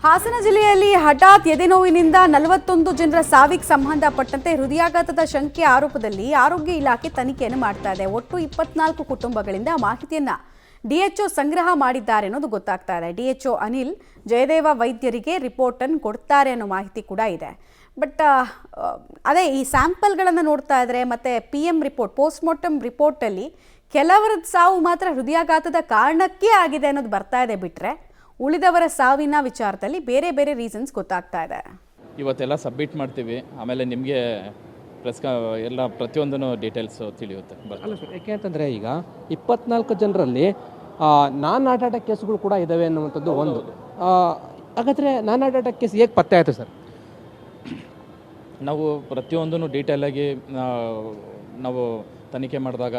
ಹಾಸನ ಜಿಲ್ಲೆಯಲ್ಲಿ ಹಠಾತ್ ಎದೆನೋವಿನಿಂದ 41 ಜನರ ಸಾವಿಗೆ ಸಂಬಂಧಪಟ್ಟಂತೆ ಹೃದಯಾಘಾತದ ಶಂಕೆ ಆರೋಪದಲ್ಲಿ ಆರೋಗ್ಯ ಇಲಾಖೆ ತನಿಖೆಯನ್ನು ಮಾಡ್ತಾ ಇದೆ. ಒಟ್ಟು 24 ಕುಟುಂಬಗಳಿಂದ ಮಾಹಿತಿಯನ್ನ ಡಿಎಚ್ಒ ಸಂಗ್ರಹ ಮಾಡಿದ್ದಾರೆ ಅನ್ನೋದು ಗೊತ್ತಾಗ್ತಾ ಇದೆ. ಡಿಎಚ್ಒ ಅನಿಲ್ ಜಯದೇವ ವೈದ್ಯರಿಗೆ ರಿಪೋರ್ಟ್ ಅನ್ನು ಕೊಡ್ತಾರೆ ಅನ್ನೋ ಮಾಹಿತಿ ಕೂಡ ಇದೆ. ಬಟ್ ಅದೇ ಈ ಸ್ಯಾಂಪಲ್ಗಳನ್ನು ನೋಡ್ತಾ ಇದ್ರೆ ಮತ್ತೆ PM ರಿಪೋರ್ಟ್ ಪೋಸ್ಟ್ ಮಾರ್ಟಮ್ ರಿಪೋರ್ಟಲ್ಲಿ ಕೆಲವರ ಸಾವು ಮಾತ್ರ ಹೃದಯಾಘಾತದ ಕಾರಣಕ್ಕೆ ಆಗಿದೆ ಅನ್ನೋದು ಬರ್ತಾ ಇದೆ. ಬಿಟ್ರೆ ಉಳಿದವರ ಸಾವಿನ ವಿಚಾರದಲ್ಲಿ ಬೇರೆ ಬೇರೆ ರೀಸನ್ಸ್ ಗೊತ್ತಾಗ್ತಾ ಇದೆ. ಇವತ್ತೆಲ್ಲ ಸಬ್ಮಿಟ್ ಮಾಡ್ತೀವಿ, ಆಮೇಲೆ ನಿಮಗೆ ಎಲ್ಲ ಪ್ರತಿಯೊಂದೂ ಡೀಟೇಲ್ಸ್ ತಿಳಿಯುತ್ತೆ. ಅಲ್ಲ ಸರ್, ಯಾಕೆ ಅಂತಂದರೆ ಈಗ 24 ಜನರಲ್ಲಿ ನಾನ್ ಹಾರ್ಟ್ ಅಟ್ಯಾಕ್ ಕೇಸ್ಗಳು ಕೂಡ ಇದ್ದಾವೆ ಅನ್ನುವಂಥದ್ದು ಒಂದು. ಹಾಗಾದರೆ ನಾನ್ ಹಾರ್ಟ್ ಅಟ್ಯಾಕ್ ಕೇಸ್ ಹೇಗೆ ಪತ್ತೆ ಆಯಿತು ಸರ್? ನಾವು ಪ್ರತಿಯೊಂದೂ ಡೀಟೇಲಾಗಿ ನಾವು ತನಿಖೆ ಮಾಡಿದಾಗ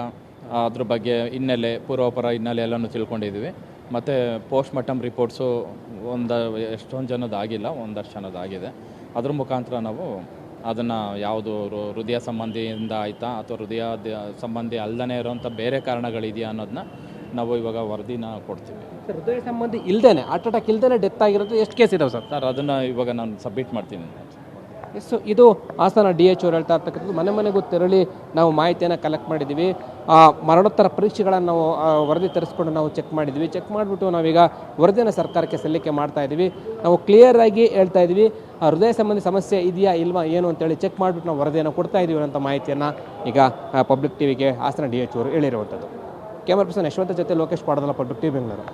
ಅದ್ರ ಬಗ್ಗೆ ಹಿನ್ನೆಲೆ ಪೂರ್ವಾಪರ ಹಿನ್ನೆಲೆ ಎಲ್ಲನೂ ತಿಳ್ಕೊಂಡಿದ್ದೀವಿ. ಮತ್ತು ಪೋಸ್ಟ್ ಮಾರ್ಟಮ್ ರಿಪೋರ್ಟ್ಸು ಎಷ್ಟೊಂದು ಜನದ್ದು ಆಗಿಲ್ಲ, ಒಂದಷ್ಟು ಜನದ್ದು ಆಗಿದೆ. ಅದ್ರ ಮುಖಾಂತರ ನಾವು ಅದನ್ನು ಯಾವುದು ಹೃದಯ ಸಂಬಂಧಿಯಿಂದ ಆಯಿತಾ ಅಥವಾ ಹೃದಯ ಸಂಬಂಧಿ ಅಲ್ಲದೇ ಇರೋಂಥ ಬೇರೆ ಕಾರಣಗಳಿದೆಯಾ ಅನ್ನೋದನ್ನ ನಾವು ಇವಾಗ ವರದಿನ ಕೊಡ್ತೀವಿ. ಸರ್, ಹೃದಯ ಸಂಬಂಧಿ ಇಲ್ಲದೇ ಹಾರ್ಟ್ ಅಟ್ಯಾಕ್ ಇಲ್ಲದೇ ಡೆತ್ ಆಗಿರೋದು ಎಷ್ಟು ಕೇಸ್ ಇದಾವೆ ಸರ್? ಅದನ್ನು ಇವಾಗ ನಾನು ಸಬ್ಮಿಟ್ ಮಾಡ್ತೀನಿ. ಎಸ್, ಇದು ಹಾಸನ DHO ಹೇಳ್ತಾ ಇರ್ತಕ್ಕಂಥದ್ದು. ಮನೆ ಮನೆಗೂ ತೆರಳಿ ನಾವು ಮಾಹಿತಿಯನ್ನು ಕಲೆಕ್ಟ್ ಮಾಡಿದ್ದೀವಿ. ಮರಣೋತ್ತರ ಪರೀಕ್ಷೆಗಳನ್ನು ನಾವು ವರದಿ ತರಿಸ್ಕೊಂಡು ನಾವು ಚೆಕ್ ಮಾಡಿದ್ವಿ. ಚೆಕ್ ಮಾಡಿಬಿಟ್ಟು ನಾವೀಗ ವರದಿಯನ್ನು ಸರ್ಕಾರಕ್ಕೆ ಸಲ್ಲಿಕೆ ಮಾಡ್ತಾ ಇದ್ದೀವಿ. ನಾವು ಕ್ಲಿಯರಾಗಿ ಹೇಳ್ತಾ ಇದ್ದೀವಿ, ಹೃದಯ ಸಂಬಂಧಿ ಸಮಸ್ಯೆ ಇದೆಯಾ ಇಲ್ವಾ ಏನು ಅಂತೇಳಿ ಚೆಕ್ ಮಾಡಿಬಿಟ್ಟು ನಾವು ವರದಿಯನ್ನು ಕೊಡ್ತಾ ಇದ್ದೀವಿ ಅನ್ನೋ ಮಾಹಿತಿಯನ್ನು ಈಗ ಪಬ್ಲಿಕ್ ಟಿವಿಗೆ ಹಾಸನ DHO ಅವರು ಹೇಳಿರುವಂಥದ್ದು. ಕ್ಯಾಮರಾ ಪರ್ಸನ್ ಯಶವಂತ ಜೊತೆ ಲೋಕೇಶ್ ಪಾಡದಲ್ಲ, ಪಬ್ಲಿಕ್ ಟಿವಿ ಬೆಂಗಳೂರು.